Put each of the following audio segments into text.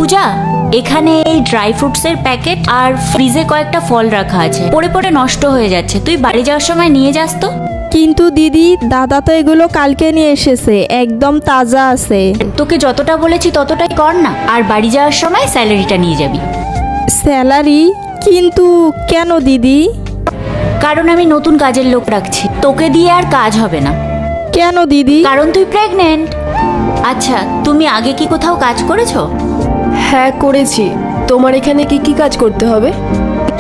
পূজা, এখানে এই dry ফ্রুটসের packet আর ফ্রিজে কয়েকটা ফল রাখা আছে, পড়ে পড়ে নষ্ট হয়ে যাচ্ছে, তুই বাড়ি যাওয়ার সময় নিয়ে যাস তো। কিন্তু দিদি, দাদা তো এগুলো কালকে নিয়ে এসেছে, একদম তাজা আছে। তোকে যতটা বলেছি ততটাই কর না, আর বাড়ি যাওয়ার সময় স্যালারিটা নিয়ে যাবি। স্যালারি? কিন্তু কেন দিদি? কারণ আমি নতুন কাজের লোক রাখছি, তোকে দিয়ে আর কাজ হবে না। কেন দিদি? কারণ তুই প্রেগনেন্ট। আচ্ছা, তুমি আগে কি কোথাও কাজ করেছো? হ্যাঁ করেছি। তোমার এখানে কি কি কাজ করতে হবে?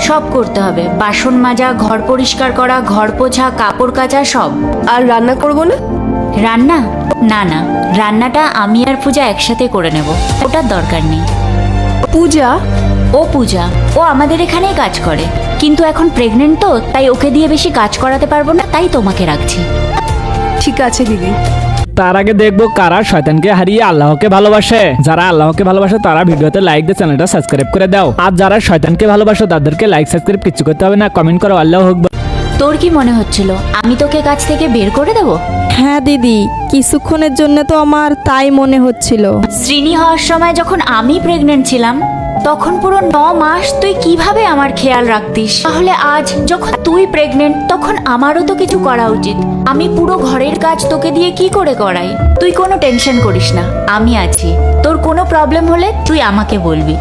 সব করতে হবে, বাসন মাজা, ঘর পরিষ্কার করা, ঘর পোছা, কাপড় কাচা, সব। আর রান্না করব না? রান্না? না না, রান্নাটা আমি আর পূজা একসাথে করে নেব, ওটার দরকার নেই। পূজা? ও পূজা, ও আমাদের এখানেই কাজ করে, কিন্তু এখন প্রেগনেন্ট তো, তাই ওকে দিয়ে বেশি কাজ করাতে পারবো না, তাই তোমাকে রাখছি। ঠিক আছে দিদি। তার আগে দেখবো কারা শয়তানকে হারিয়ে আল্লাহকে ভালোবাসে। যারা আল্লাহকে ভালোবাসে তারা ভিডিওতে লাইক দিয়ে চ্যানেলটা সাবস্ক্রাইব করে দাও। আর যারা শয়তানকে ভালোবাসে তাদেরকে লাইক সাবস্ক্রাইব কিছু করতে হবে না, কমেন্ট করো আল্লাহ আকবার। তোর কি মনে হচ্ছিল আমি তোকে কাজ থেকে বের করে দেবো? হ্যাঁ দিদি, কিছুক্ষণের জন্য তো আমার তাই মনে হচ্ছিল। শ্রীনি হওয়ার সময় যখন আমি প্রেগনেন্ট ছিলাম, তখন পুরো 9 মাস তুই কিভাবে আমার খেয়াল রাখতিস, তাহলে আজ যখন তুই প্রেগনেন্ট তখন আমারও তো কিছু করা উচিত। আমি পুরো ঘরের কাজ তোকে দিয়ে কি করে করাই? তুই কোনো টেনশন করিস না, আমি আছি। তোর কোনো প্রবলেম হলে তুই আমাকে বলবি।